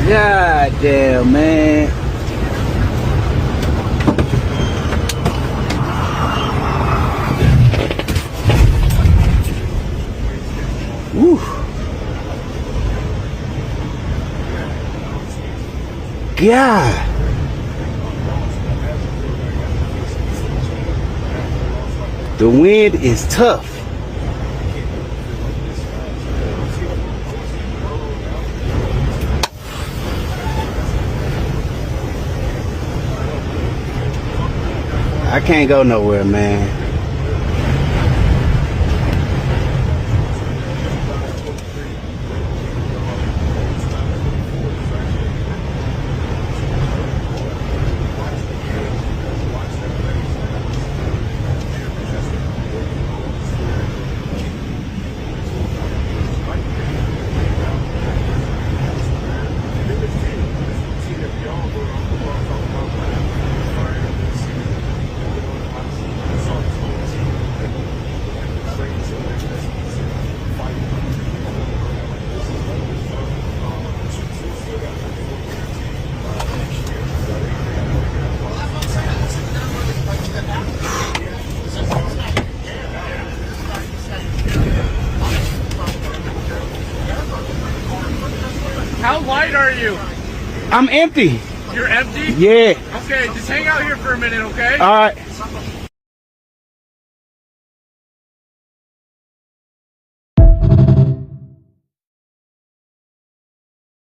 God damn, man. Woo. God. The wind is tough. I can't go nowhere, man. How light are you? I'm empty. You're empty? Yeah. Okay, just hang out here for a minute, okay? All right.